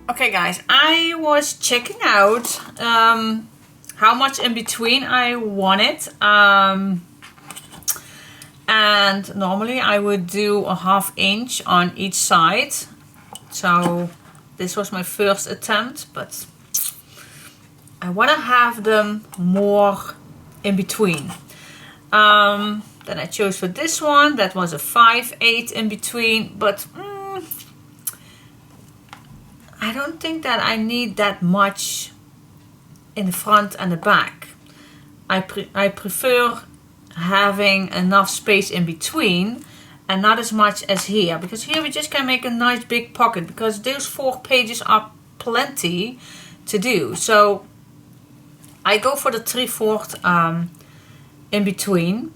Okay guys, I was checking out how much in between I wanted, and normally I would do a 1/2 inch on each side. So this was my first attempt, but I want to have them more in between. Then I chose for this one, that was a 5/8 in between, but I don't think that I need that much in the front and the back. I prefer having enough space in between and not as much as here, because here we just can make a nice big pocket, because those 4 pages are plenty to do. So I go for the 3/4 in between.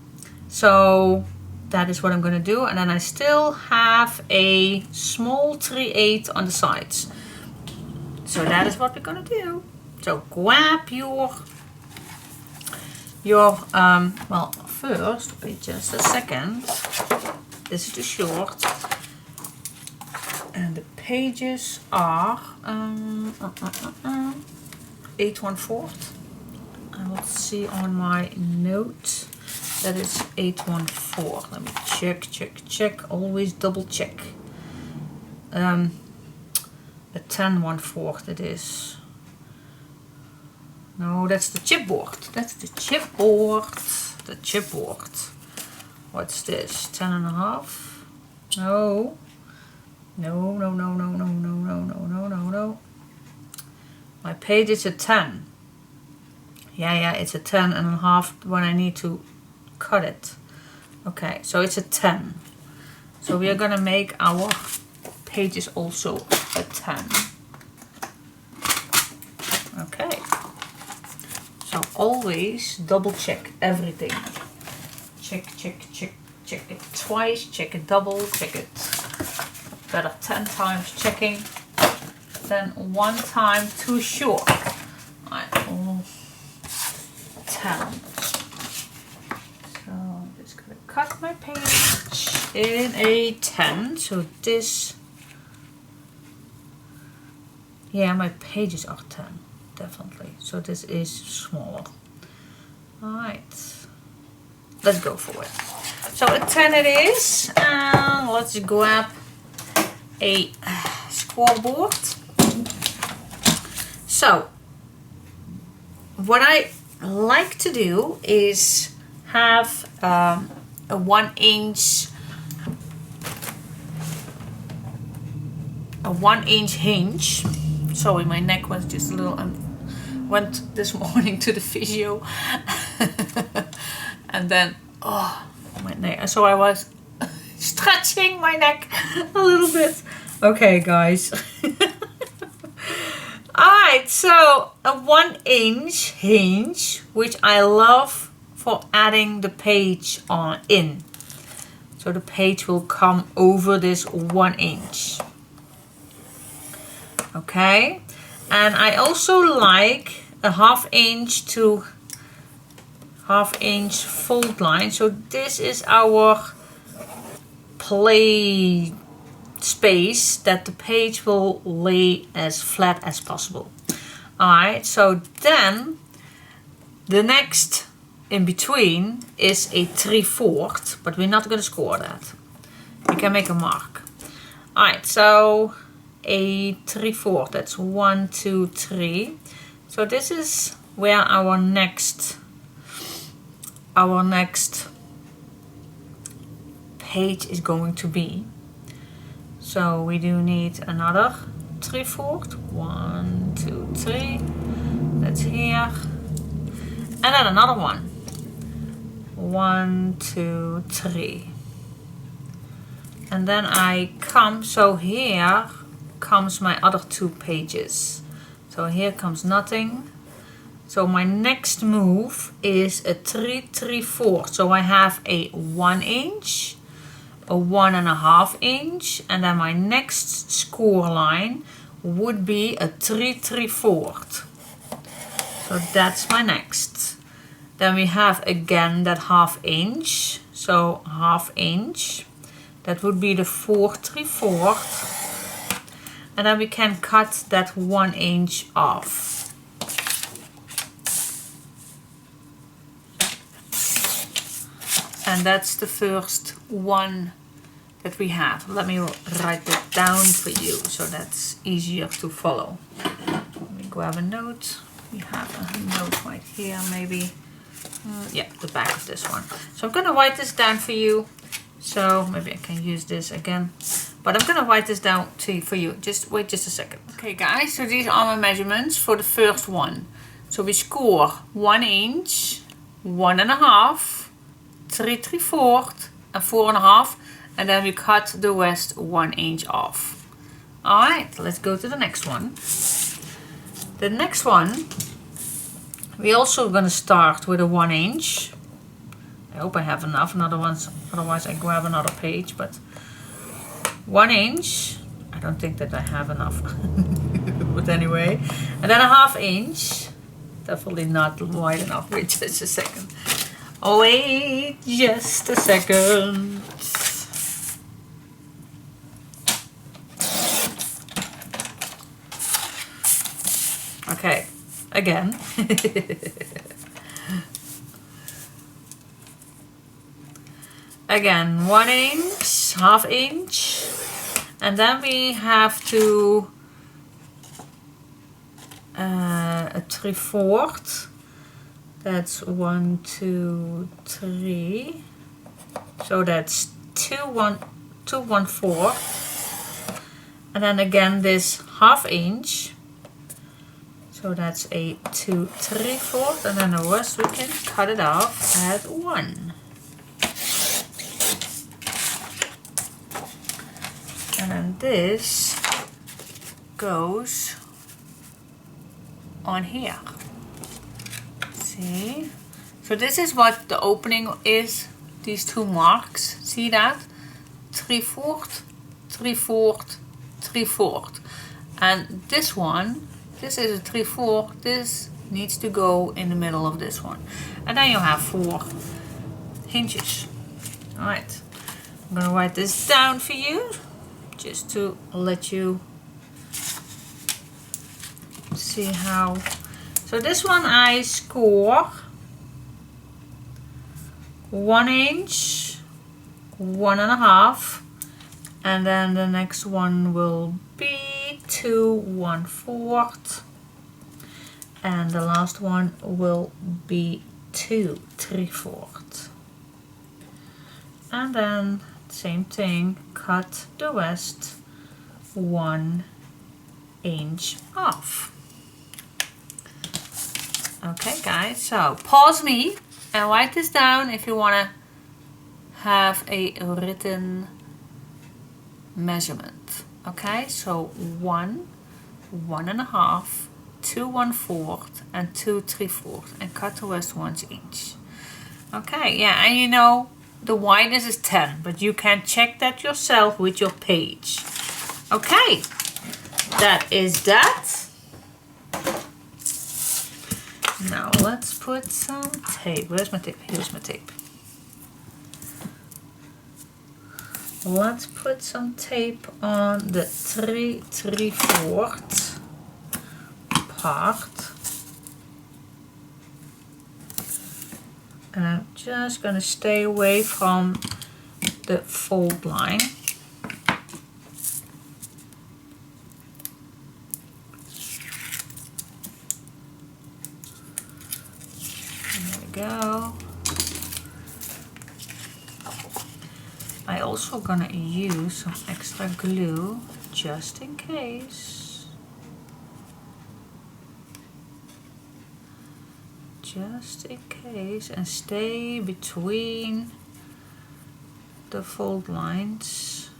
So that is what I'm going to do, and then I still have a small 3/8 on the sides. So that is what we're going to do. So grab your well, first, wait just a second. This is too short. And the pages are 8/1/4. I will see on my note that it's 8/1/4. Let me check. Always double check. A 10/1/4 it is. No, that's the chipboard. That's the chipboard. The chipboard. What's this? 10.5? No. No. My page is a 10. Yeah, it's a 10.5 when I need to cut it. Okay, so it's a 10. So we are gonna make our pages also a 10. Okay. So always double check everything. Check it twice, check it double, check it better 10 times checking than 1 time too short. I'm 10. So I'm just gonna cut my page in a 10. So this, yeah, my pages are 10, definitely. So this is smaller. Alright, let's go for it. So a 10 it is, and let's grab a scoreboard. So what I like to do is have a 1 inch hinge. Sorry, my neck was just a little, went this morning to the physio and then my neck, so I was stretching my neck a little bit. Okay guys. Alright, so a 1 inch hinge, which I love for adding the page on in. So the page will come over this 1 inch. Okay, and I also like a 1/2 inch to 1/2 inch fold line. So this is our play space that the page will lay as flat as possible. Alright, so then the next in between is a 3/4, but we're not going to score that. We can make a mark. Alright, so a 3/4, that's 1, 2, 3. So this is where our next page is going to be. So we do need another 3/4. 1, 2, 3. That's here. And then another one. 1, 2, 3. And then I come, so here comes my other 2 pages. So here comes nothing. So my next move is a 3 3/4. So I have a 1 inch, a 1.5 inch, and then my next score line would be a 3 3/4. So that's my next. Then we have again that 1/2 inch. So 1/2 inch. That would be the 4 3/4. And then we can cut that 1 inch off. And that's the first one that we have. Let me write that down for you so that's easier to follow. Let me grab a note. We have a note right here maybe. Yeah, the back of this one. So I'm going to write this down for you. So maybe I can use this again. But I'm going to write this down for you. Just wait just a second. Okay guys, so these are my measurements for the first one. So we score 1 inch, 1.5, 3 3/4 and 4.5, and then we cut the rest 1 inch off. Alright, let's go to the next one. The next one, we're also going to start with a 1 inch. I hope I have enough, otherwise I grab another page, but 1 inch, I don't think that I have enough, but anyway, and then a 1/2 inch, definitely not wide enough. Wait just a second. Oh, wait just a second. Okay, again. Again, 1 inch, 1/2 inch, and then we have to a 3/4. That's 1, 2, 3. So that's 2 1/4. And then again this 1/2 inch. So that's a 2 3/4. And then the rest we can cut it off at 1. And then this goes on here. See? So this is what the opening is, these 2 marks. See that? 3/4, 3/4, 3/4. And this one, this is a 3/4, this needs to go in the middle of this one. And then you have 4 hinges. Alright, I'm gonna write this down for you, just to let you see how. So this one I score 1 inch, 1.5, and then the next one will be 2 1/4, and the last one will be 2 3/4. And then same thing, cut the rest 1 inch off. Okay guys, so pause me and write this down if you want to have a written measurement. Okay, so 1, 1.5, 2 1/4 and 2 3/4, and cut the rest 1 inch. Okay, yeah, and you know the wideness is 10, but you can check that yourself with your page. Okay, that is that. Now let's put some tape. Where's my tape? Here's my tape. let's put some tape on the 3/4 part. And I'm just going to stay away from the fold line. There we go. I'm also going to use some extra glue just in case. Just in case, and stay between the fold lines.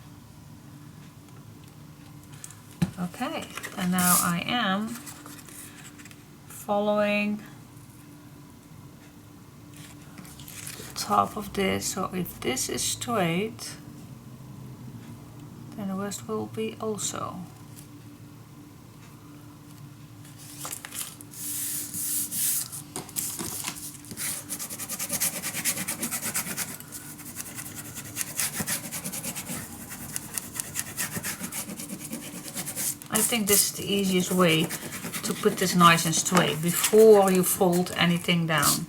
Okay, and now I am following the top of this, so if this is straight, then the rest will be also. I think this is the easiest way to put this nice and straight before you fold anything down.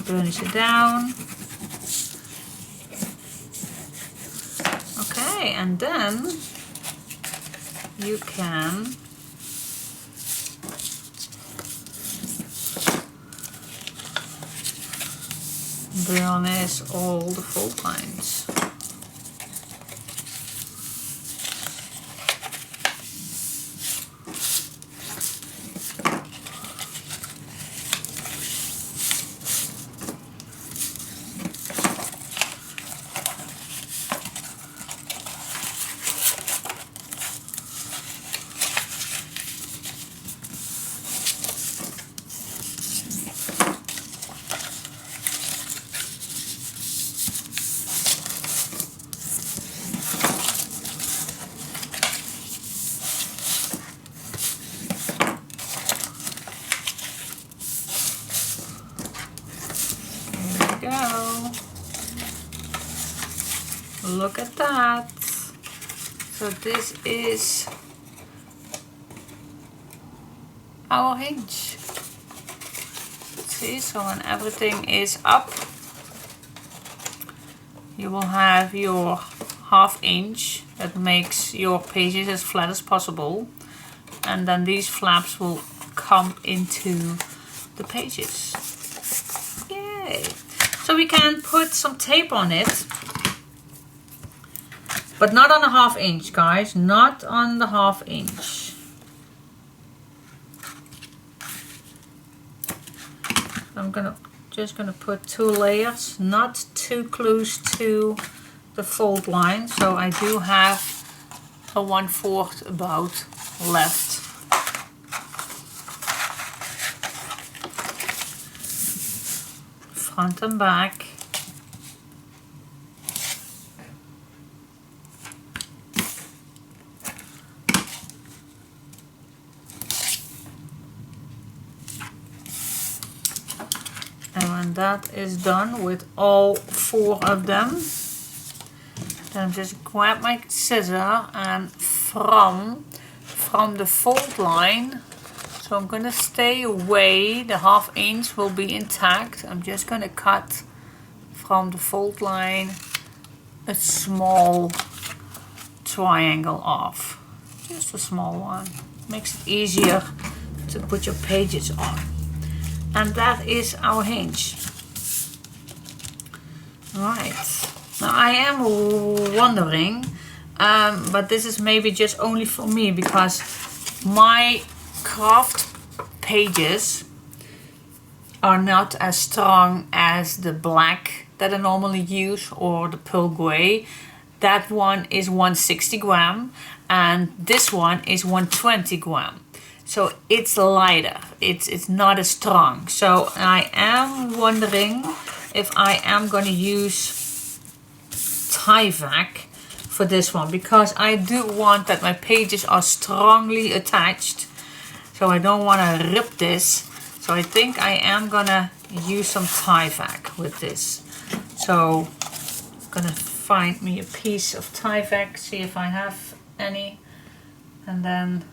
Burnish it down. Okay, and then you can burnish all the fold lines. Go. Look at that. So this is our hinge. See, so when everything is up, you will have your 1/2 inch that makes your pages as flat as possible, and then these flaps will come into the pages. Yay! So we can put some tape on it, but not on the 1/2 inch, guys, not on the 1/2 inch. I'm just gonna put 2 layers, not too close to the fold line, so I do have a 1/4 about left. Front and back. And when that is done with all 4 of them, then just grab my scissor and from the fold line, so I'm going to stay away, the 1/2 inch will be intact. I'm just going to cut from the fold line a small triangle off. Just a small one. Makes it easier to put your pages on. And that is our hinge. Alright. Now I am wondering, but this is maybe just only for me, because my craft pages are not as strong as the black that I normally use or the pearl gray. That one is 160 gram and this one is 120 gram. So it's lighter, it's not as strong. So I am wondering if I am going to use Tyvek for this one, because I do want that my pages are strongly attached. So I don't want to rip this. So I think I am going to use some Tyvek with this. So I'm going to find me a piece of Tyvek, see if I have any, and then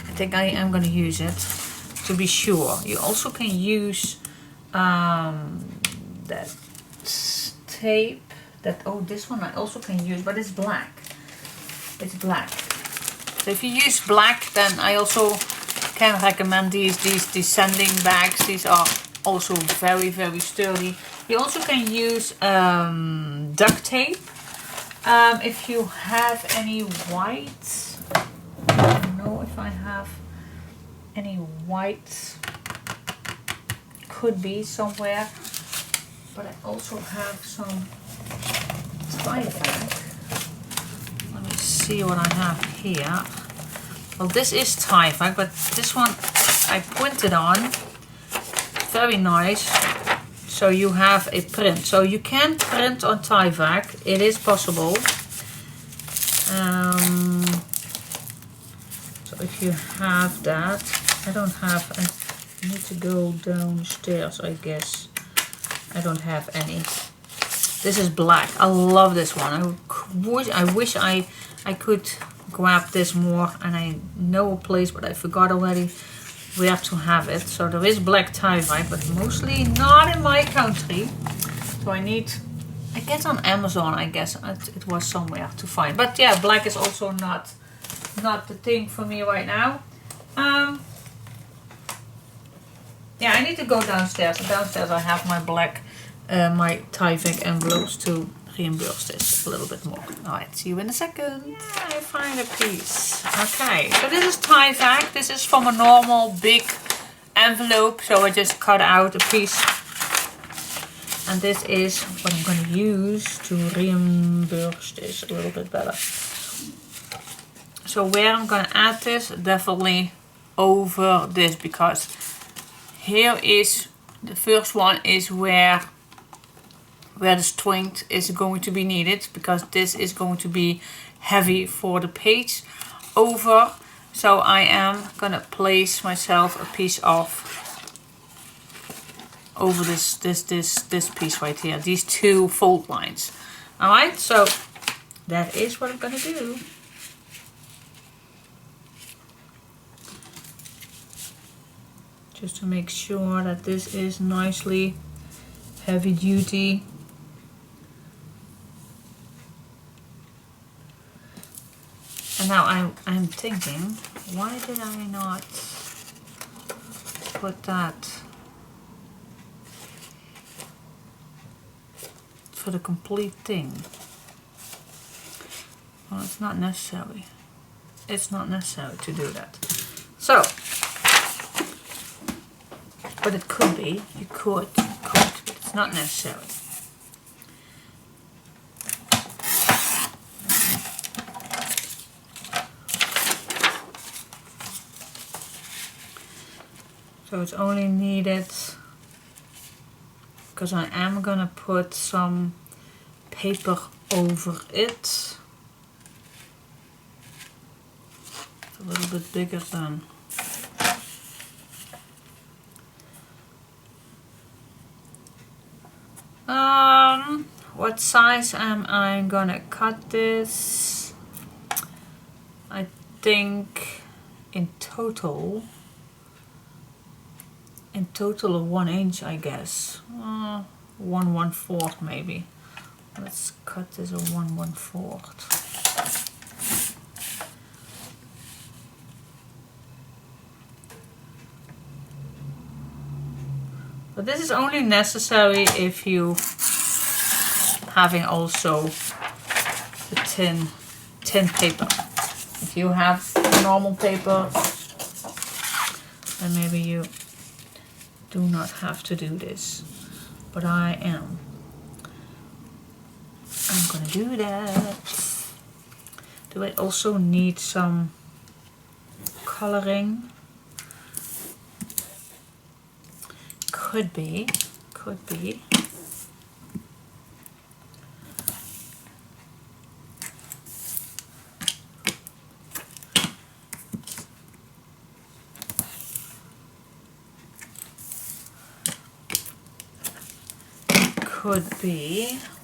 I think I am going to use it to be sure. You also can use that tape. This one I also can use, but it's black. It's black. So if you use black, then I also can recommend these descending bags. These are also very, very sturdy. You also can use duct tape. If you have any white, I don't know if I have any white, could be somewhere, but I also have some Tyvek. Let me see what I have here. Well, this is Tyvek, but this one I printed on. Very nice. So you have a print. So you can print on Tyvek. It is possible. So if you have that, I don't have. I need to go downstairs, I guess. I don't have any. This is black. I love this one. I wish I could grab this more, and I know a place, but I forgot already where to have it. So there is black Tyvek, but mostly not in my country. So I guess on Amazon, I guess it was somewhere to find. But yeah, black is also not the thing for me right now. Yeah, I need to go downstairs. Downstairs I have my black, my Tyvek envelopes to reimburse this a little bit more. Alright, see you in a second. Yeah, I find a piece. Okay, so this is Tyvek. This is from a normal big envelope. So I just cut out a piece. And this is what I'm going to use to reimburse this a little bit better. So where I'm going to add this, definitely over this, because here is the first one is where the strength is going to be needed, because this is going to be heavy for the page over. So I am going to place myself a piece of over this piece right here, these two fold lines. Alright, so that is what I'm going to do. Just to make sure that this is nicely heavy duty. And now I'm thinking, why did I not put that for the complete thing? Well, it's not necessary. It's not necessary to do that. So, but it could be. You could, but it's not necessary. So it's only needed because I am gonna put some paper over it. It's a little bit bigger than. What size am I gonna cut this? I think in total of 1 inch, I guess. 1/4 maybe. Let's cut this a 1/4. But this is only necessary if you having also the tin paper. If you have normal paper, then maybe you do not have to do this. But I'm gonna do that. Do I also need some coloring? Could be. Could be.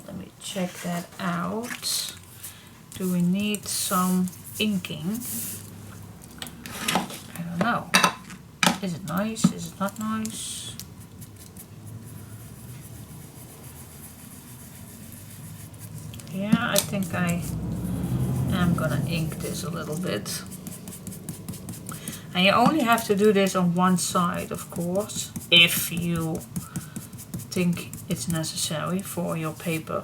Let me check that out. Do we need some inking? I don't know. Is it nice? Is it not nice? Yeah, I think I am gonna ink this a little bit. And you only have to do this on one side, of course, if you think it's necessary for your paper.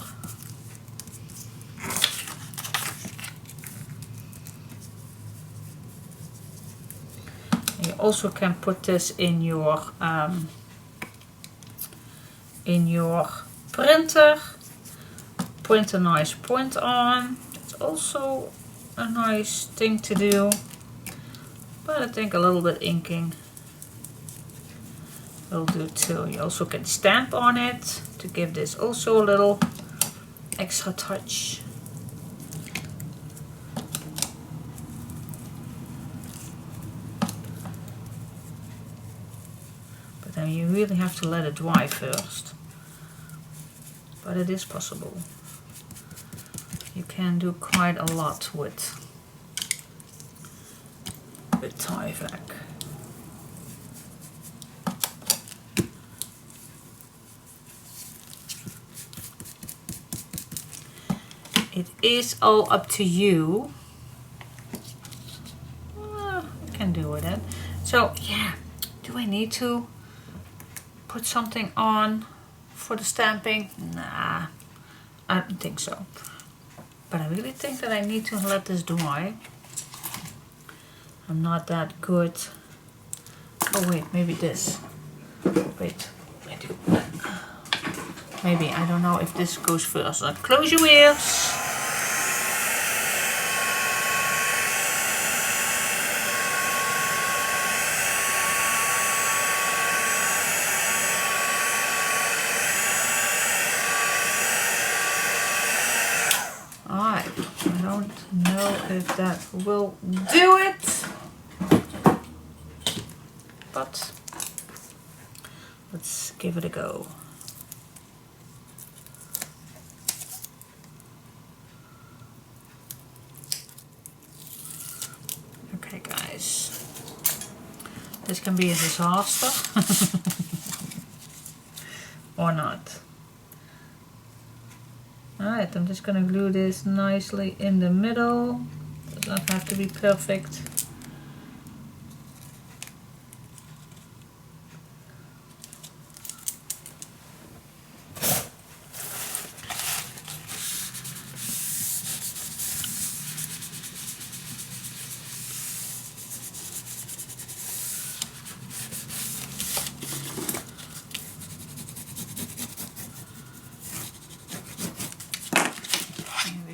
And you also can put this in your printer. Print a nice print on. It's also a nice thing to do. But I think a little bit inking will do too. You also can stamp on it to give this also a little extra touch. But then you really have to let it dry first. But it is possible. You can do quite a lot with Tyvek. It is all up to you. You can do with it. So yeah, do I need to put something on for the stamping? Nah, I don't think so. But I really think that I need to let this dry. I'm not that good. Oh wait, maybe this. Wait, maybe, I don't know if this goes first. Close your ears. Alright, I don't know if that will do it. But let's give it a go. Okay guys, this can be a disaster or not. Alright, I'm just gonna glue this nicely in the middle. Does not have to be perfect.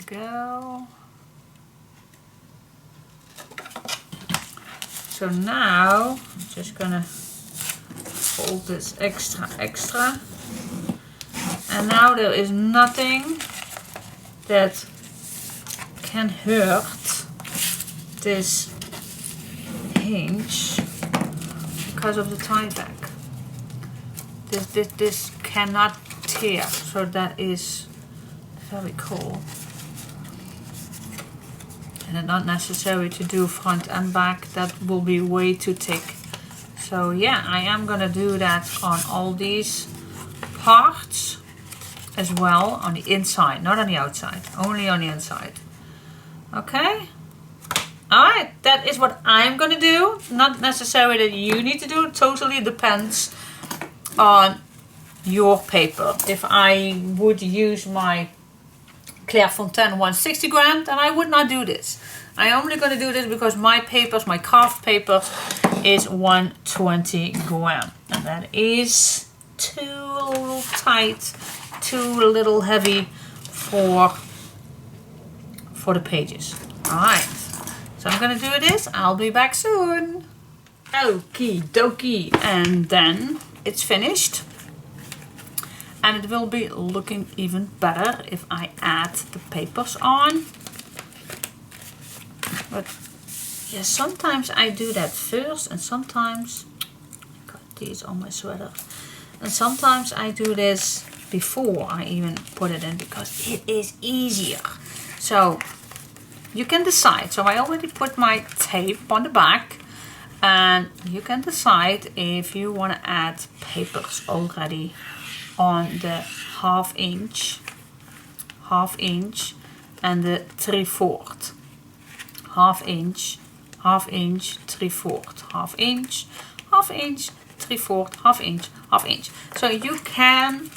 Go. So now I'm just gonna fold this extra, and now there is nothing that can hurt this hinge because of the Tyvek. This cannot tear, so that is very cool. And it's not necessary to do front and back, that will be way too thick. So yeah, I am gonna do that on all these parts as well, on the inside, not on the outside, only on the inside. Okay? Alright, that is what I'm gonna do. Not necessarily that you need to do, it totally depends on your paper. If I would use my Clairefontaine 160 gram, then I would not do this. I'm only going to do this because my papers, my craft paper, is 120 gram. And that is too little tight, too little heavy for the pages. Alright, so I'm going to do this. I'll be back soon. Okie dokie. And then it's finished. And it will be looking even better if I add the papers on. But yeah, sometimes I do that first, and sometimes, got these on my sweater. And sometimes I do this before I even put it in, because it is easier. So you can decide. So I already put my tape on the back, and you can decide if you want to add papers already on the half inch and the 3/4, half inch, 3/4, half inch, 3/4, half inch. So you can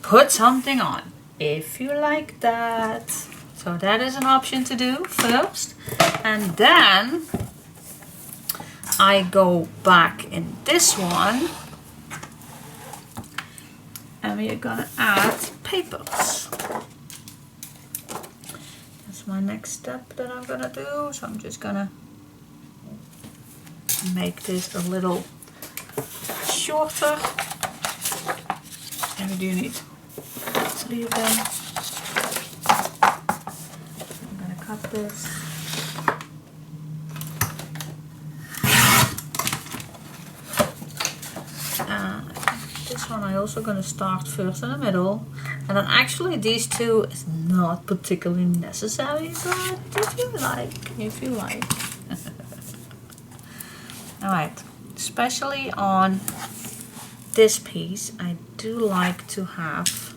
put something on if you like that. So that is an option to do first, and then I go back in this one, and we are gonna add papers. That's my next step that I'm gonna do. So I'm just gonna make this a little shorter, and we do need 3 of them. I'm gonna cut this. This one I'm also going to start first in the middle, and then actually these two is not particularly necessary, but if you like. Alright, especially on this piece I do like to have,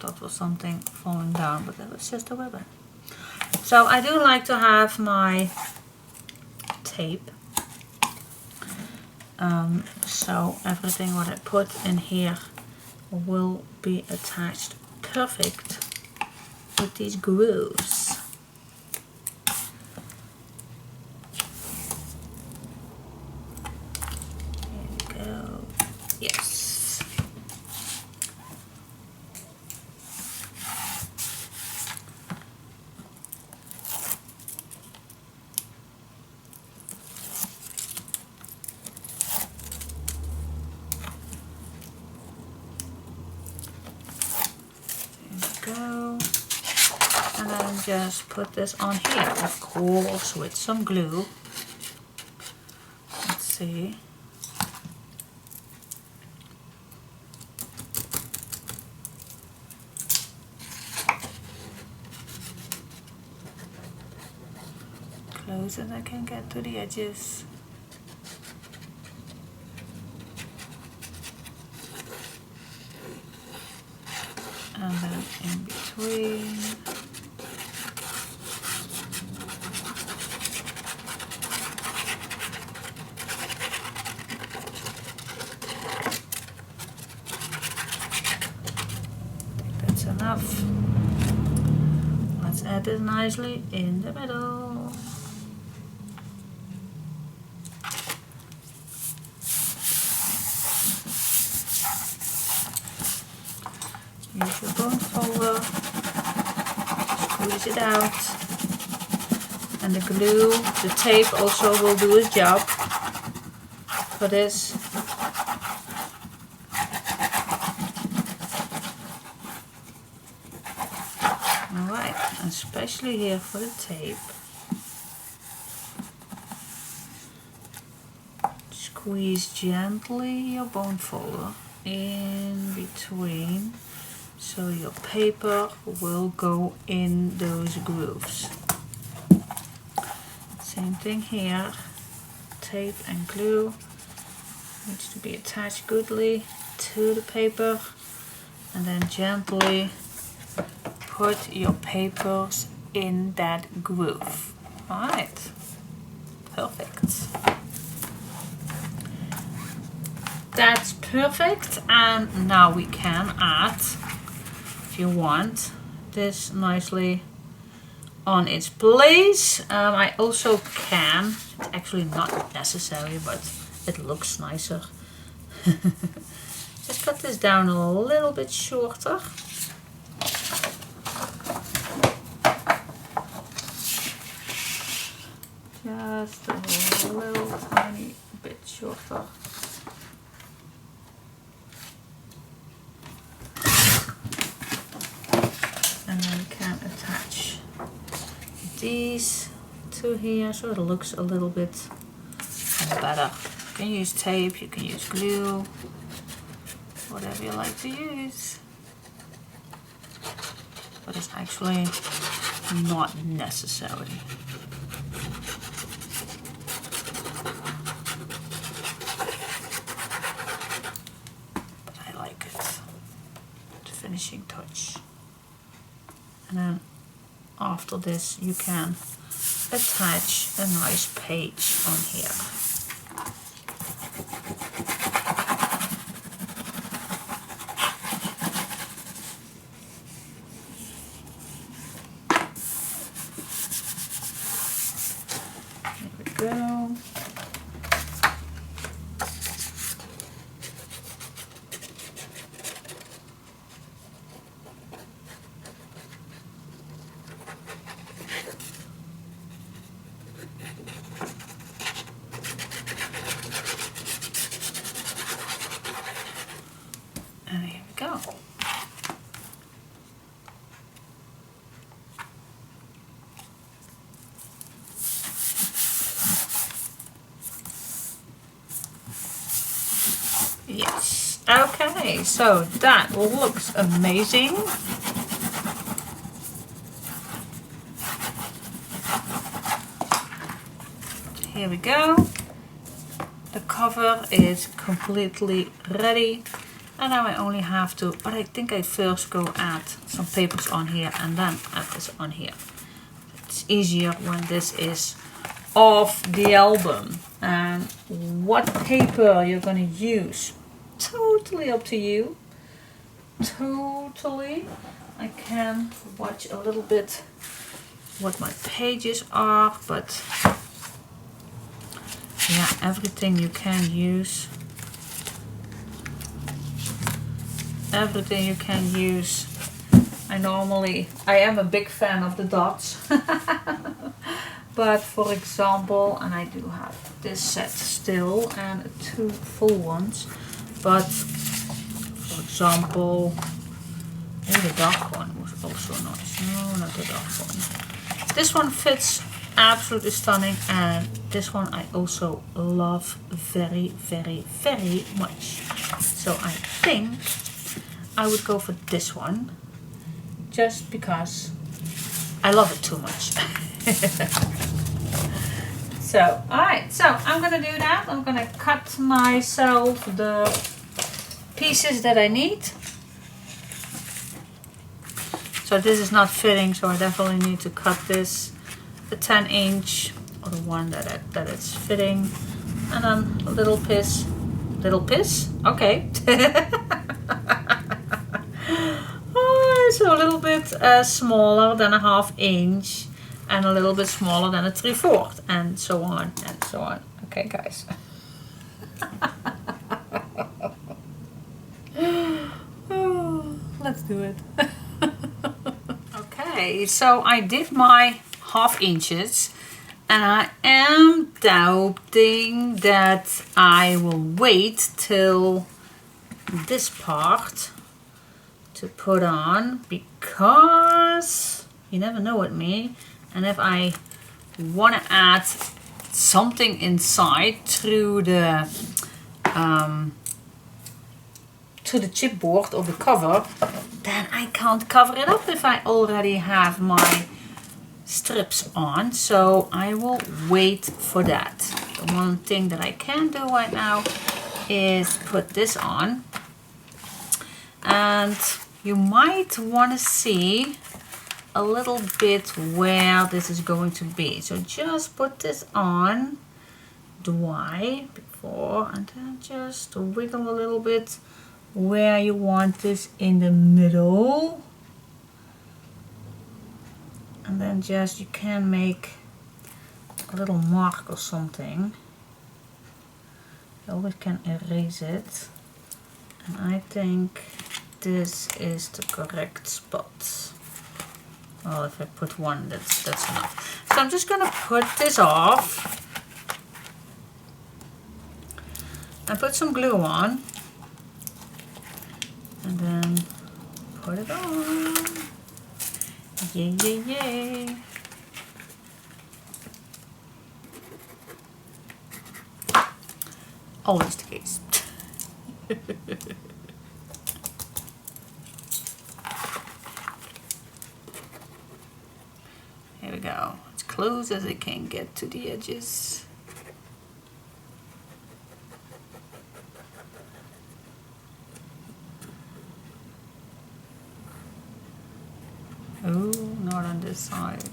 that was something falling down, but that was just a ribbon. So I do like to have my tape. So everything what I put in here will be attached perfect with these grooves. There we go. Yes. Go, and then just put this on here, of course, with some glue. Let's see. Close and I can get to the edges. And then in between. That's enough. Let's add it nicely in the middle. Use your bone folder, squeeze it out, and the glue, the tape also will do its job for this. Alright, especially here for the tape. Squeeze gently your bone folder in between, so your paper will go in those grooves. Same thing here, tape and glue needs to be attached goodly to the paper, and then gently put your papers in that groove. Alright, perfect. That's perfect, and now we can add, if you want, this nicely on its place. I also can, it's actually not necessary, but it looks nicer. Just cut this down a little bit shorter. Just a little tiny bit shorter. And then we can attach these to here so it looks a little bit better. can use tape, you can use glue, whatever you like to use. But it's actually not necessary. But I like it. The finishing touch. And then after this you can attach a nice page on here. There we go. And here we go. Yes, okay, so that looks amazing. Here we go. The cover is completely ready. And now I only have to, but I think I first go add some papers on here and then add this on here. It's easier when this is off the album. And what paper you're going to use, totally up to you. Totally. I can watch a little bit what my pages are, but yeah, everything you can use. Everything you can use. I am a big fan of the dots. But for example, and I do have this set still and 2 full ones. But for example, the dark one was also nice. No, not the dark one. This one fits absolutely stunning, and this one I also love very, very, very much. So I think I would go for this one, just because I love it too much. So, alright, so I'm gonna do that. I'm gonna cut myself the pieces that I need. So this is not fitting, so I definitely need to cut this a 10-inch, or the one that it's fitting, and then a little piece, okay. So a little bit smaller than a 1/2 inch, and a little bit smaller than a 3/4, and so on and so on. Okay, guys. Oh, let's do it. Okay, so I did my 1/2 inches, and I am doubting that I will wait till this part to put on, because you never know with me, and if I want to add something inside through the chipboard or the cover, then I can't cover it up if I already have my strips on. So I will wait for that. The one thing that I can do right now is put this on, and you might want to see a little bit where this is going to be. So just put this on dry before, and then just wiggle a little bit where you want this in the middle. And then just, you can make a little mark or something. You always can erase it. And I think this is the correct spot. Well, if I put one, that's enough. So I'm just gonna put this off and put some glue on, and then put it on. Yay, yay, yay. always the case. Here we go, as close as I can get to the edges. Oh, not on this side.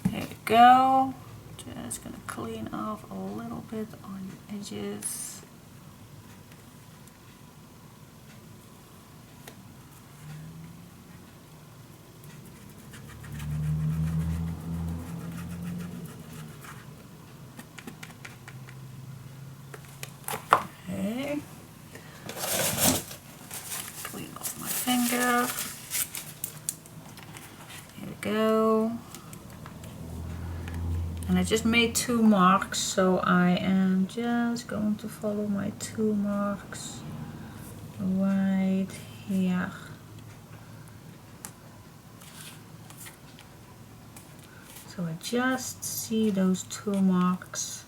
There we go. Just gonna clean off a little bit on the edges. Okay. Clean off my finger. Here we go. And I just made 2 marks, so I am just going to follow my 2 marks right here. So I just see those 2 marks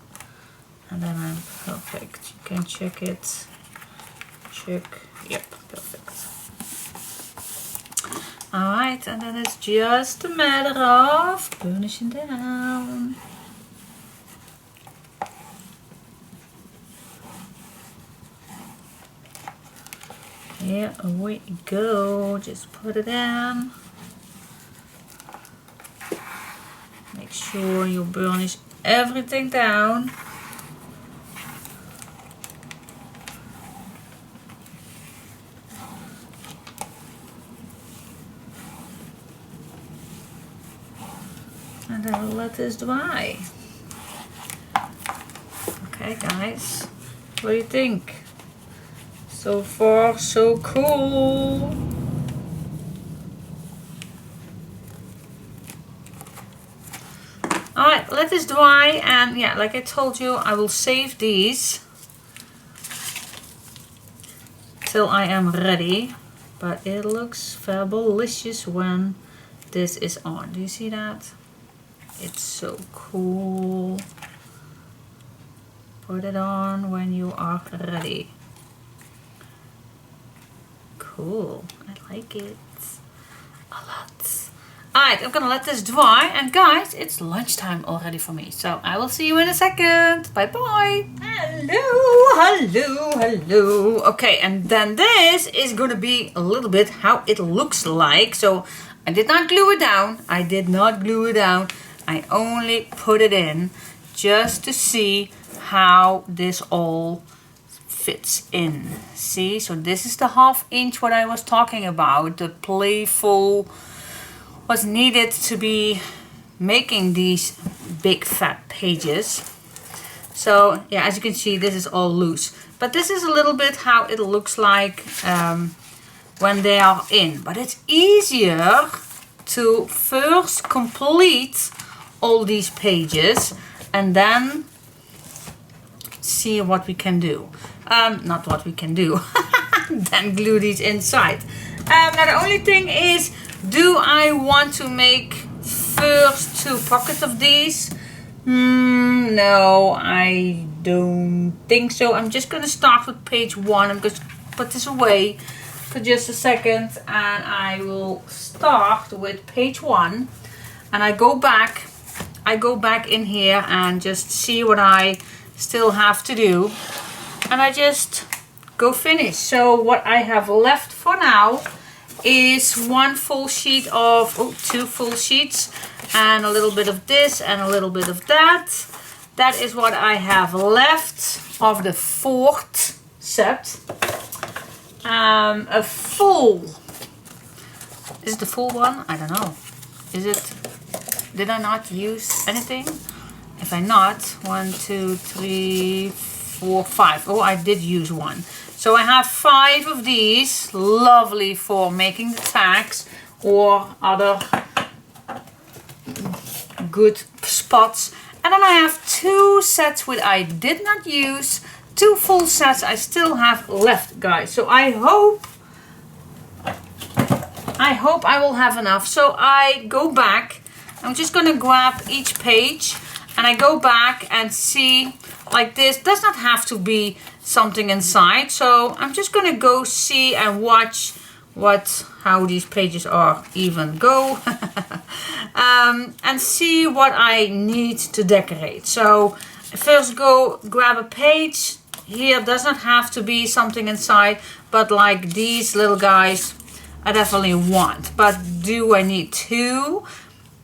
and then I'm perfect. You can check it. Check. Yep, perfect. Alright, and then it's just a matter of burnishing down. Here we go, just put it in. Make sure you burnish everything down. And then we'll let this dry. Okay guys, what do you think? So far, so cool. Alright, let this dry, and yeah, like I told you, I will save these till I am ready. But it looks fabulous when this is on. Do you see that? It's so cool. Put it on when you are ready. Cool, I like it a lot. Alright, I'm gonna let this dry, and guys, it's lunchtime already for me, so I will see you in a second. Bye bye. Hello. Okay, and then this is gonna be a little bit how it looks like. So I did not glue it down. I only put it in just to see how this all fits in. See, so this is the 1/2 inch what I was talking about, the playful was needed to be making these big fat pages. So yeah, as you can see, this is all loose, but this is a little bit how it looks like when they are in. But it's easier to first complete all these pages and then see what we can do. Not what we can do. Then glue these inside. Now the only thing is, do I want to make first 2 pockets of these? No, I don't think so. I'm just gonna start with page 1. I'm going to put this away for just a second, and I will start with page 1, and I go back in here and just see what I still have to do, and I just go finish. So what I have left for now is 1 full sheet of 2 full sheets, and a little bit of this and a little bit of that. That is what I have left of the 4th set. A full, is it the full one? I don't know. Is it, did I not use anything? If I not, 1, 2, 3, 4, 5. Oh, I did use 1. So I have 5 of these, lovely for making the tags or other good spots. And then I have 2 sets which I did not use. 2 full sets I still have left, guys. So I hope I will have enough. So I go back. I'm just going to grab each page and I go back and see like this. Does not have to be something inside. So I'm just going to go see and watch how these pages are even go and see what I need to decorate. So first go grab a page. Here does not have to be something inside, but like these little guys I definitely want. But do I need 2?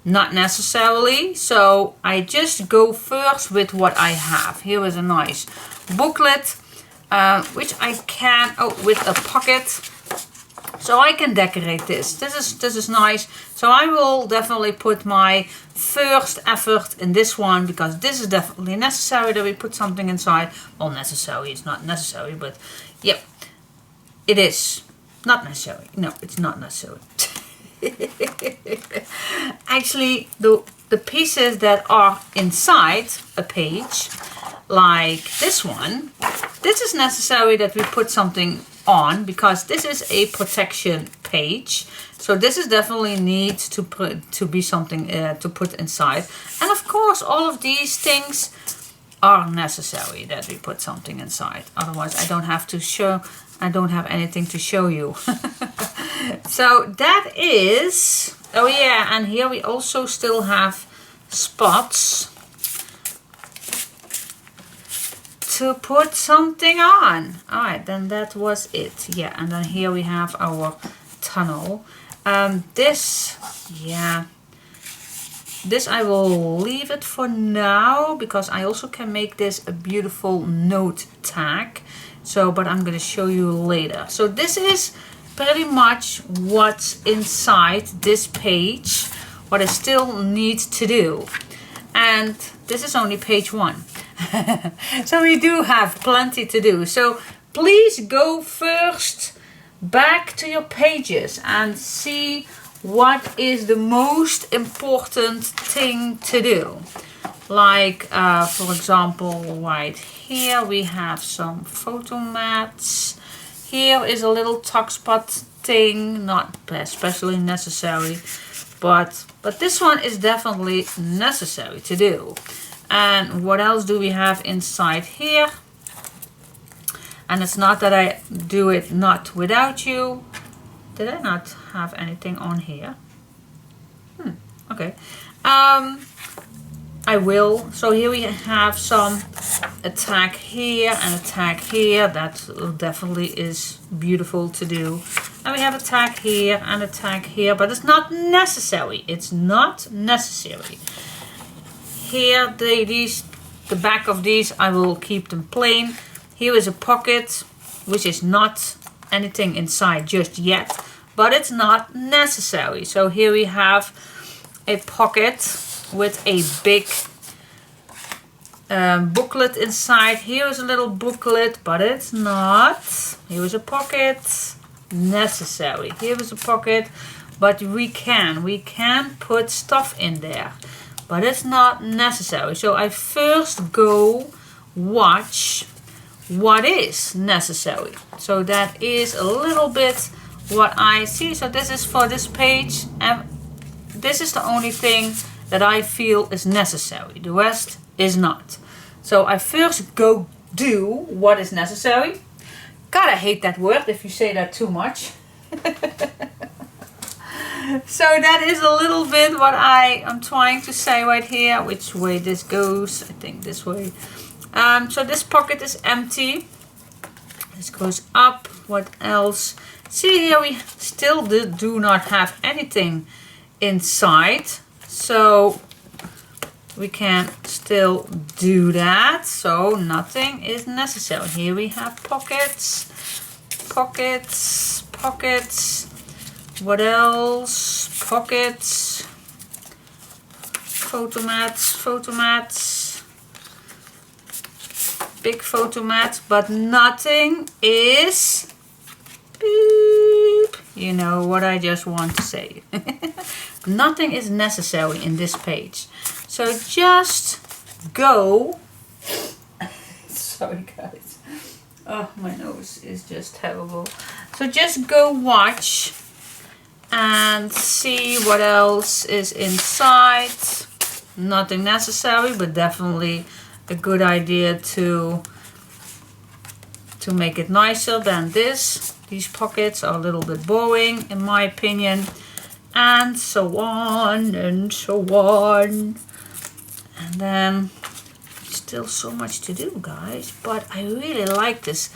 Not necessarily. So I just go first with what I have. Here is a nice booklet, which I can, with a pocket. So I can decorate this. This is nice. So I will definitely put my first effort in this one, because this is definitely necessary that we put something inside. Well, necessary, it's not necessary, but yep, it is. Not necessary. No, it's not necessary. Actually, the pieces that are inside a page, like this one, this is necessary that we put something on, because this is a protection page. So this is definitely needs to be something to put inside. And of course, all of these things are necessary that we put something inside. Otherwise, I don't have anything to show you. So that is, oh yeah, and here we also still have spots to put something on. Alright, then that was it. Yeah, and then here we have our tunnel. This I will leave it for now, because I also can make this a beautiful note tag. So, but I'm going to show you later. So this is pretty much what's inside this page, what I still need to do. And this is only page 1. So we do have plenty to do. So please go first back to your pages and see what is the most important thing to do. Like for example, right here we have some photomats. Here is a little tuck spot thing, not especially necessary, but this one is definitely necessary to do. And what else do we have inside here? And it's not that I do it not without you. Did I not have anything on here? Okay. I will. So here we have a tag here and a tag here. That definitely is beautiful to do. And we have a tag here and a tag here, but it's not necessary. It's not necessary. Here, the back of these, I will keep them plain. Here is a pocket, which is not anything inside just yet, but it's not necessary. So here we have a pocket with a big booklet inside. Here is a little booklet, but it's not. Here is a pocket, necessary. Here is a pocket, but we can put stuff in there, but it's not necessary. So I first go watch what is necessary. So that is a little bit what I see. So this is for this page, and this is the only thing that I feel is necessary. The rest is not. So I first go do what is necessary. God, I hate that word if you say that too much. So that is a little bit what I am trying to say right here. Which way this goes? I think this way. So this pocket is empty. This goes up. What else? See here, we still do not have anything inside. So we can still do that. So nothing is necessary. Here we have pockets, pockets, pockets. What else? Pockets, photomats, photomats, big photomats, but nothing is beep. You know what I just want to say. Nothing is necessary in this page. So just go. Sorry guys. Oh, my nose is just terrible. So just go watch and see what else is inside. Nothing necessary, but definitely a good idea to make it nicer than this. These pockets are a little bit boring in my opinion. And so on and so on. And then still so much to do, guys, but I really like this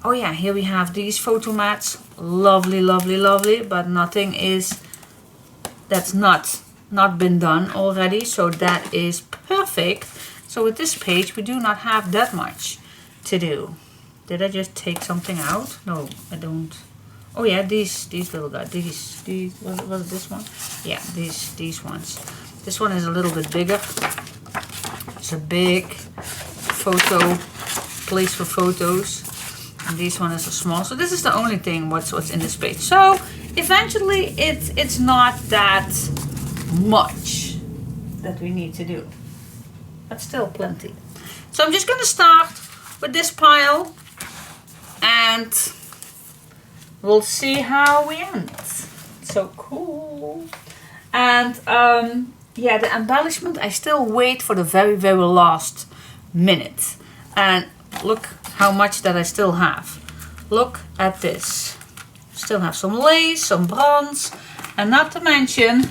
oh yeah, here we have these photomats. Lovely, lovely, lovely, but nothing is that's not been done already, so that is perfect. So with this page we do not have that much to do. Did I just take something out? No, I don't. Oh yeah, these little guys, these was it this one? Yeah, these ones. This one is a little bit bigger. It's a big photo place for photos. And this one is a small. So this is the only thing what's in this page. So eventually it's not that much that we need to do. But still plenty. So I'm just gonna start with this pile and we'll see how we end. So cool. And yeah, the embellishment, I still wait for the very, very last minute. And look how much that I still have. Look at this. Still have some lace, some bronze, and not to mention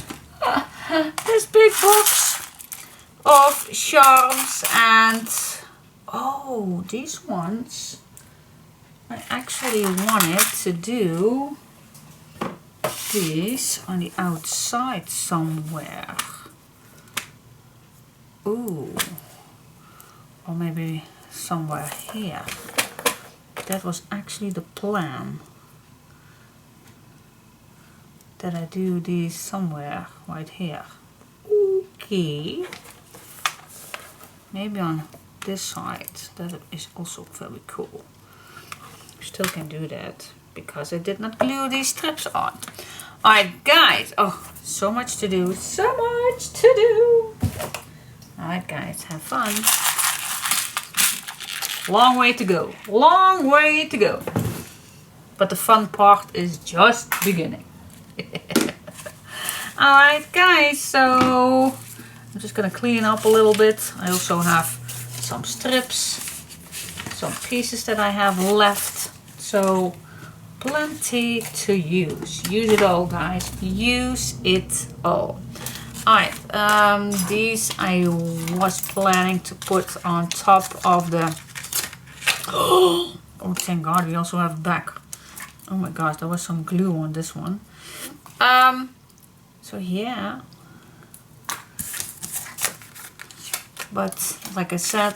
this big box of charms. And oh, these ones, I actually wanted to do these on the outside somewhere. Ooh, or maybe somewhere here. That was actually the plan, that I do these somewhere right here. Okay, maybe on this side. That is also very cool. Still can do that because I did not glue these strips on. Alright guys, oh, so much to do, so much to do. Alright guys, have fun. Long way to go, long way to go. But the fun part is just beginning. Alright guys, so I'm just gonna clean up a little bit. I also have some strips, some pieces that I have left. So plenty to use. Use it all guys, use it all. Alright, these I was planning to put on top of the... Oh, thank God, we also have back. Oh my gosh, there was some glue on this one. So yeah. But like I said,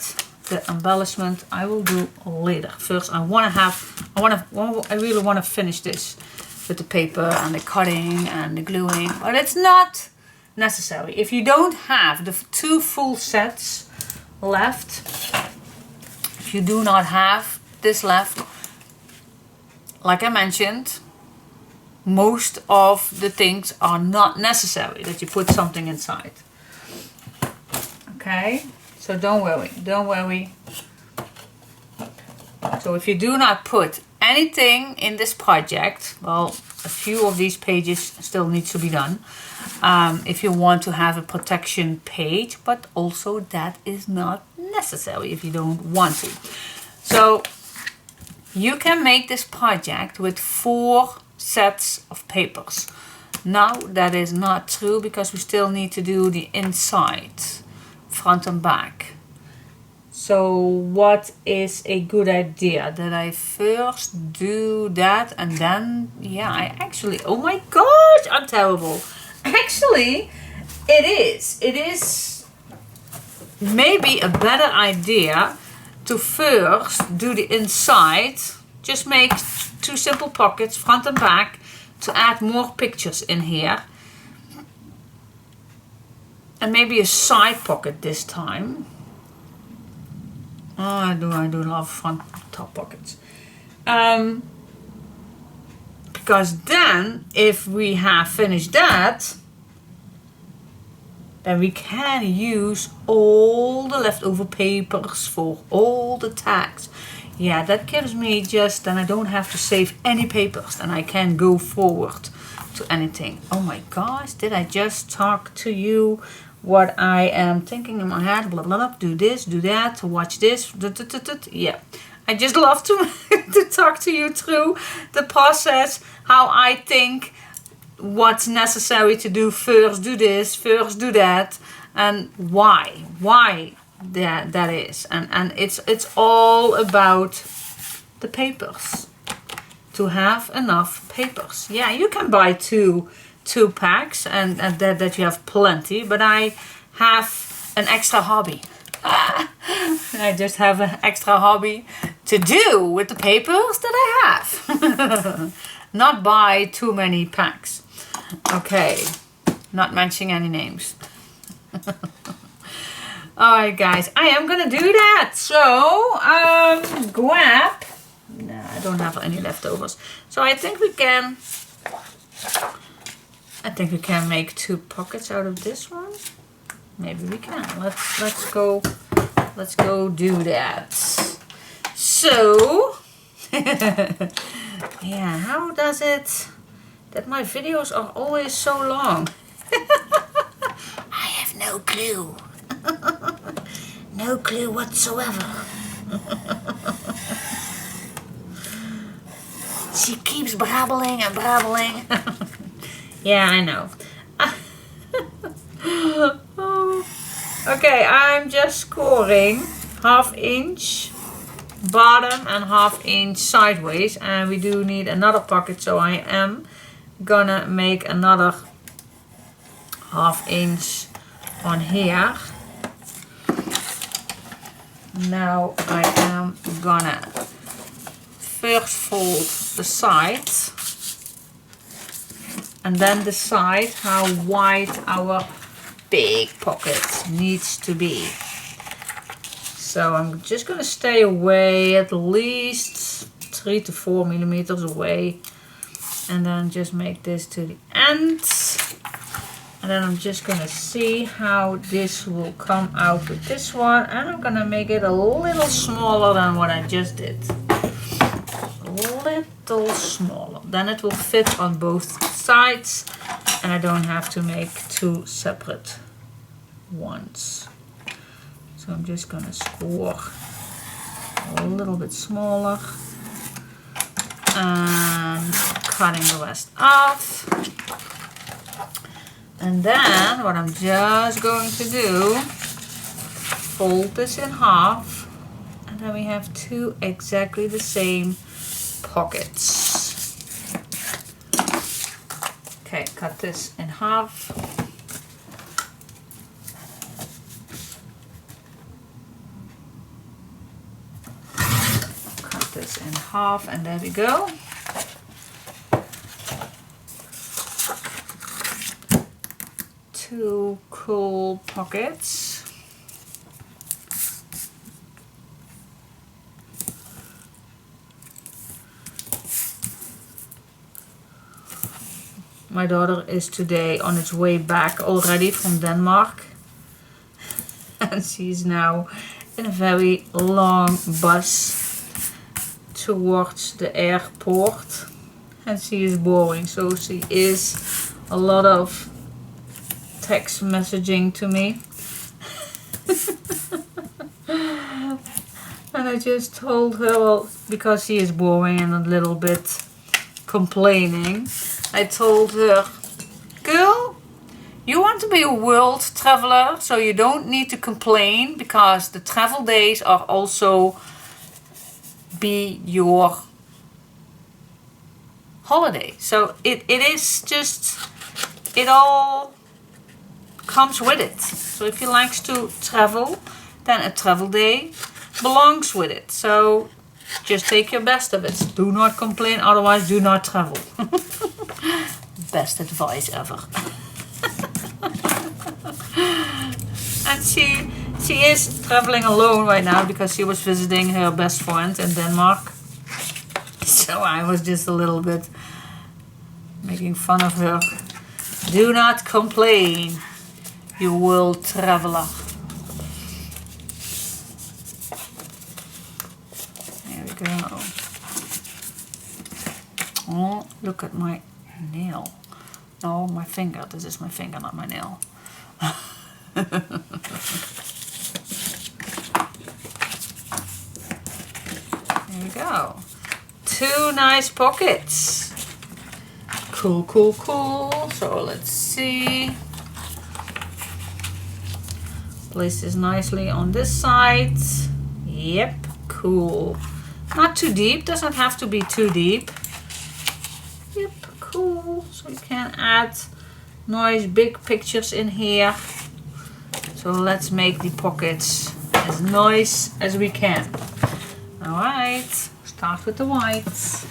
the embellishment I will do later. First, I really want to finish this with the paper and the cutting and the gluing, but it's not necessary. If you don't have the 2 full sets left, if you do not have this left, like I mentioned, most of the things are not necessary that you put something inside. Okay, so don't worry. So if you do not put anything in this project, well, a few of these pages still need to be done. If you want to have a protection page, but also that is not necessary if you don't want to. So you can make this project with 4 sets of papers. Now that is not true because we still need to do the inside, front and back. So what is a good idea? That I first do that and then, yeah, I actually, oh my gosh, I'm terrible. Actually, it is maybe a better idea to first do the inside. Just make 2 simple pockets, front and back, to add more pictures in here. And maybe a side pocket this time. Oh, I do love front top pockets. Because then, if we have finished that, then we can use all the leftover papers for all the tags. Yeah, that gives me just, then I don't have to save any papers, and I can go forward to anything. Oh my gosh, did I just talk to you what I am thinking in my head? Blah, blah, blah, do this, do that, watch this. Yeah, I just love to, to talk to you through the process, how I think, what's necessary to do. First do this, first do that, and why that is. And it's all about the papers. To have enough papers. Yeah, you can buy two packs and that you have plenty, but I have an extra hobby. I just have an extra hobby to do with the papers that I have. Not buy too many packs. Okay, not mentioning any names. Alright guys, I am gonna do that. So, grab. No, I don't have any leftovers. So I think we can make 2 pockets out of this one. Maybe we can. Let's go do that. So yeah, how does it that my videos are always so long? I have no clue. No clue whatsoever. She keeps brabbling and brabbling. Yeah, I know. Okay, I'm just scoring 1/2 inch bottom and 1/2 inch sideways, and we do need another pocket, so I am gonna make another 1/2 inch on here. Now I am gonna first fold the side and then decide how wide our big pocket needs to be. So I'm just gonna stay away at least 3 to 4 millimeters away, and then just make this to the end, and then I'm just gonna see how this will come out with this one, and I'm gonna make it a little smaller than what I just did. Little smaller, then it will fit on both sides and I don't have to make 2 separate ones. So I'm just gonna score a little bit smaller and cutting the rest off. And then what I'm just going to do, fold this in half, and then we have 2 exactly the same pockets. Okay, cut this in half. Cut this in half, and there we go. Two cool pockets. My daughter is today on its way back already from Denmark. And she's now in a very long bus towards the airport. And she is boring, so she is a lot of text messaging to me. And I just told her, well, because she is boring and a little bit complaining, I told her, girl, you want to be a world traveler, so you don't need to complain, because the travel days are also be your holiday. So it is just, it all comes with it. So if you likes to travel, then a travel day belongs with it. So just take your best of it. Do not complain, otherwise do not travel. Best advice ever. And she is traveling alone right now because she was visiting her best friend in Denmark. So I was just a little bit making fun of her. Do not complain. you world traveler. There we go. Oh, look at my nail. No, my finger. This is my finger, not my nail. There we go. 2 nice pockets. Cool, cool, cool. So let's see. Place this nicely on this side. Yep, cool. Not too deep, doesn't have to be too deep. Yep, cool. So you can add nice big pictures in here. So let's make the pockets as nice as we can. Alright, start with the whites.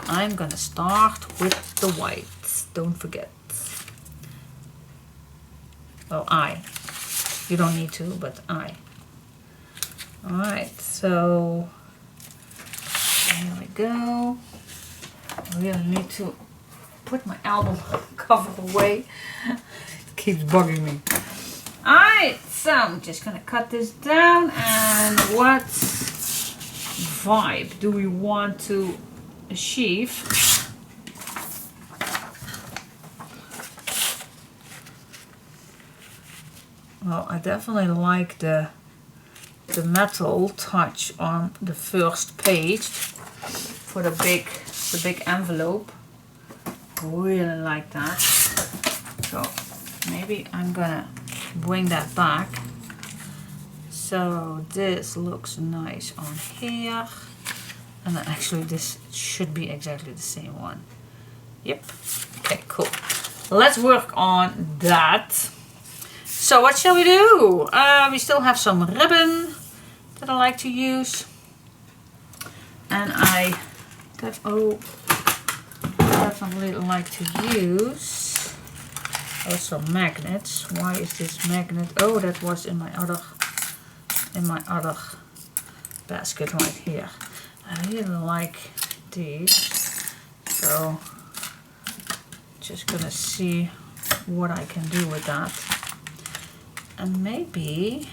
I'm gonna start with the whites, don't forget. Oh, you don't need to, but Alright, so here we go. I really need to put my album cover away. It keeps bugging me. Alright, so I'm just gonna cut this down, and what vibe do we want to achieve? Well, I definitely like the metal touch on the first page for the big envelope. Really like that. So maybe I'm gonna bring that back. So this looks nice on here. And then actually this should be exactly the same one. Yep. Okay, cool. Let's work on that. So what shall we do? We still have some ribbon that I like to use. And I definitely like to use also magnets. Why is this magnet? Oh, that was in my other basket right here. I really like these. So just gonna see what I can do with that. And maybe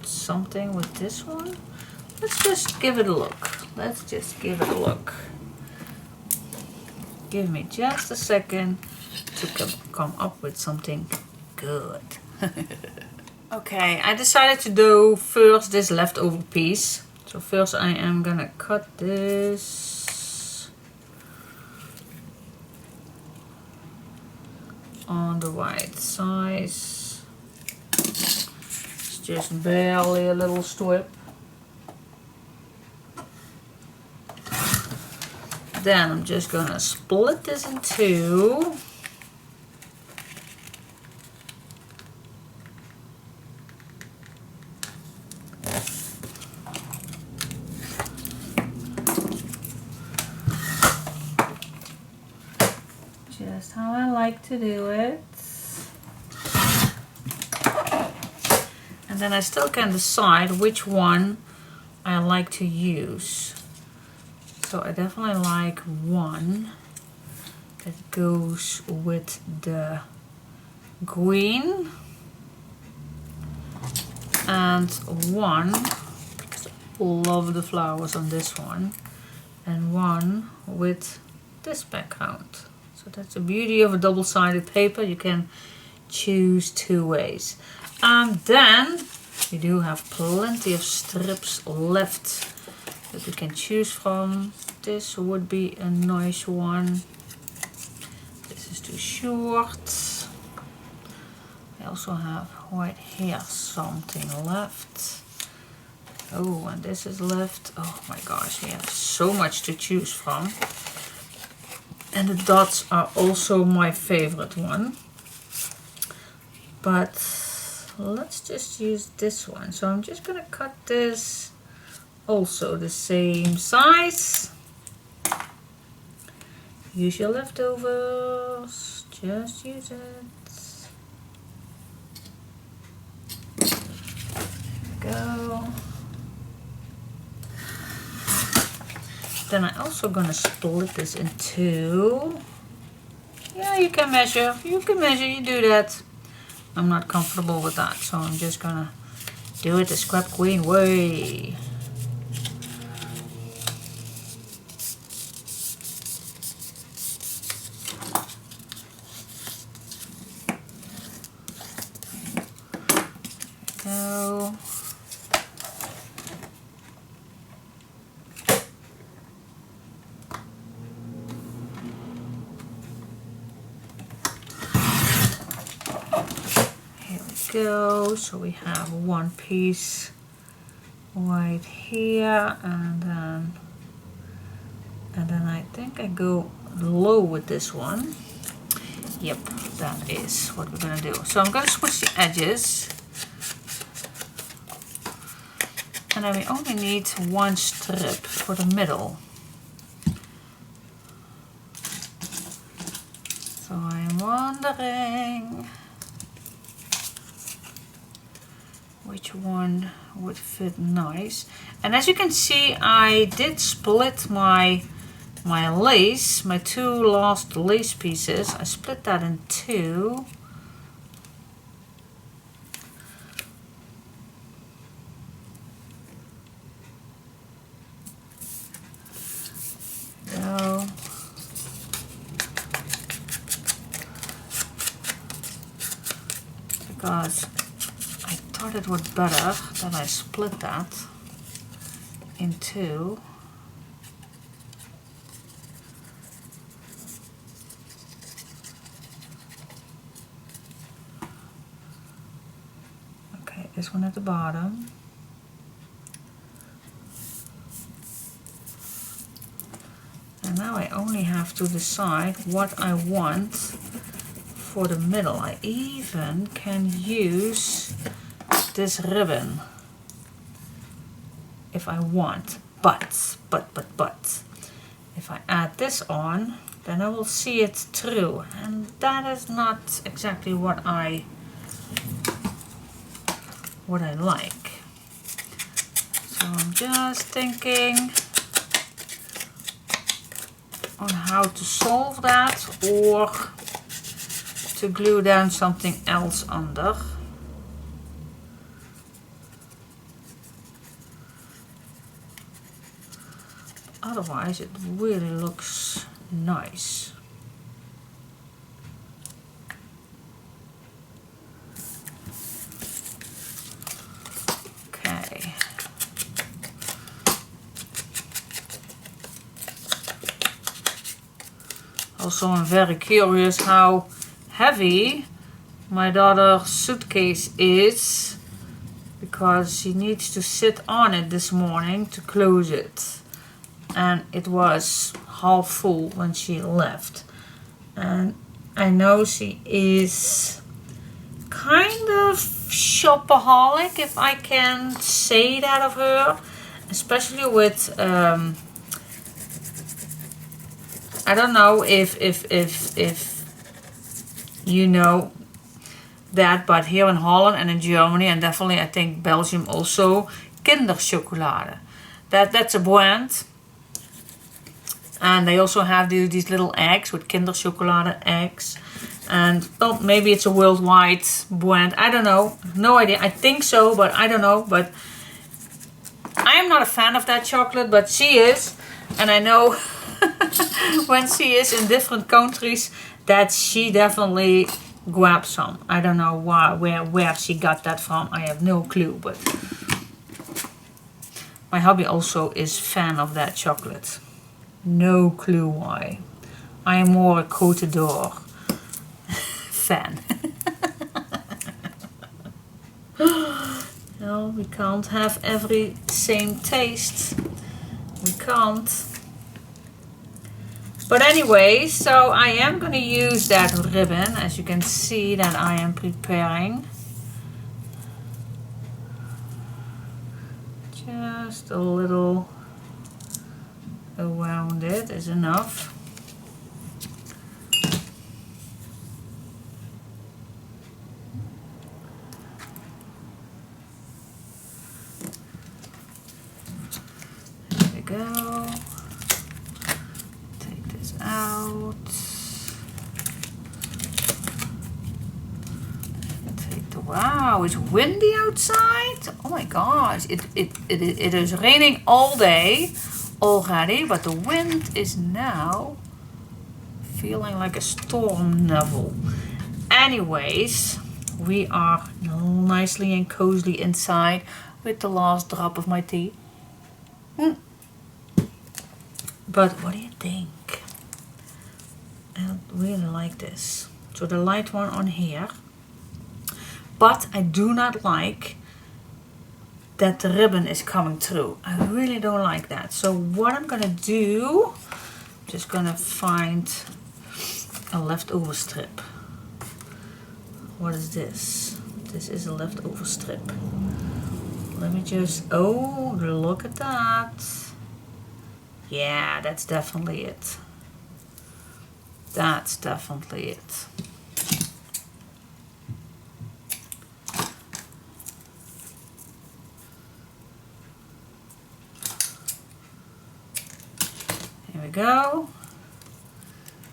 something with this one. Let's just give it a look. Let's just give it a look. Give me just a second to come up with something good. Okay, I decided to do first this leftover piece. So first I am gonna cut this on the right size. It's just barely a little strip. Then I'm just gonna split this in two. Just how I like to do it. And then I still can decide which one I like to use. So I definitely like one that goes with the green, and one, because I love the flowers on this one, and one with this background. So that's the beauty of a double-sided paper. You can choose 2 ways. And then we do have plenty of strips left that we can choose from. This would be a nice one. This is too short. I also have right here something left. Oh, and this is left. Oh my gosh, we have so much to choose from. And the dots are also my favorite one. But let's just use this one. So I'm just gonna cut this also the same size. Use your leftovers, just use it. There we go. Then I'm also gonna split this in 2. Yeah, you can measure, you do that. I'm not comfortable with that, so I'm just gonna do it the Scrap Queen way. Go. Go. So we have one piece right here, and then I think I go low with this one. Yep, that is what we're gonna do. So I'm gonna switch the edges, and then we only need one strip for the middle. So I'm wondering which one would fit nice. And as you can see, I did split my lace, my two last lace pieces. I split that in two. Go. Because I thought it would better that I split that in two. Okay, this one at the bottom. And now I only have to decide what I want for the middle. I even can use this ribbon if I want, but if I add this on, then I will see it through, and that is not exactly what I like. So I'm just thinking on how to solve that, or to glue down something else under. Otherwise it really looks nice. Okay. Also, I'm very curious how heavy my daughter's suitcase is, because she needs to sit on it this morning to close it, and it was half full when she left. And I know she is kind of shopaholic, if I can say that of her, especially with I don't know if you know that, but here in Holland and in Germany, and definitely I think Belgium also, kinderchocolade. That's a brand. And they also have these little eggs with kinderchocolade eggs. And well, maybe it's a worldwide brand. I don't know. No idea. I think so, but I don't know. But I am not a fan of that chocolate, but she is. And I know when she is in different countries that she definitely grabs some. I don't know where she got that from. I have no clue. But my hubby also is fan of that chocolate. No clue why. I am more a Côte d'Or fan. No, we can't have every same taste. We can't. But anyway, so I am going to use that ribbon, as you can see that I am preparing. Just a little around it is enough. There we go. Take this out. Wow, it's windy outside. Oh my gosh, it is raining all day already, but the wind is now feeling like a storm level. Anyways, we are nicely and cozy inside with the last drop of my tea. But what do you think? I don't really like this. So the light one on here. But I do not like that the ribbon is coming through. I really don't like that. So what I'm gonna do, I'm just gonna find a leftover strip. What is this? This is a leftover strip. Let me just, oh, look at that. Yeah, that's definitely it. That's definitely it. Here we go.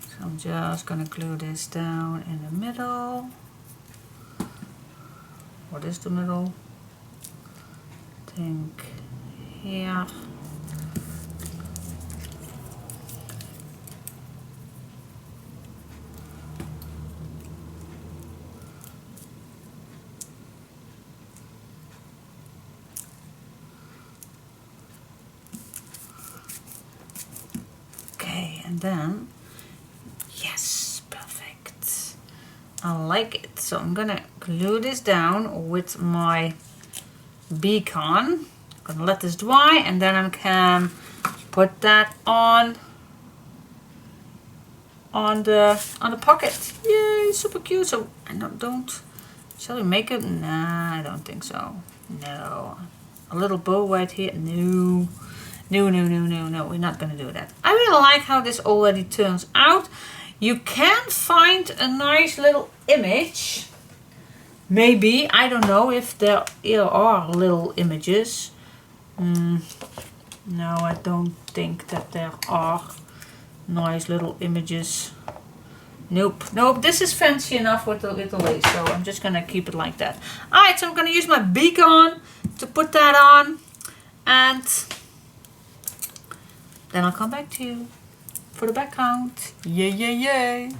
So I'm just gonna glue this down in the middle. What is the middle? I think here. Okay, and then, yes, perfect. I like it. So I'm gonna glue this down with my beacon. I'm gonna let this dry and then I can put that on the pocket. Yay, super cute. So I don't shall we make it? Nah, I don't think so. No. A little bow right here. No. No, we're not gonna do that. I really like how this already turns out. You can find a nice little image. Maybe, I don't know if there are little images. No, I don't think that there are nice little images. Nope, this is fancy enough with the little lace, so I'm just gonna keep it like that. Alright, so I'm gonna use my beacon to put that on, and then I'll come back to you for the back count. Yay, yay, yay!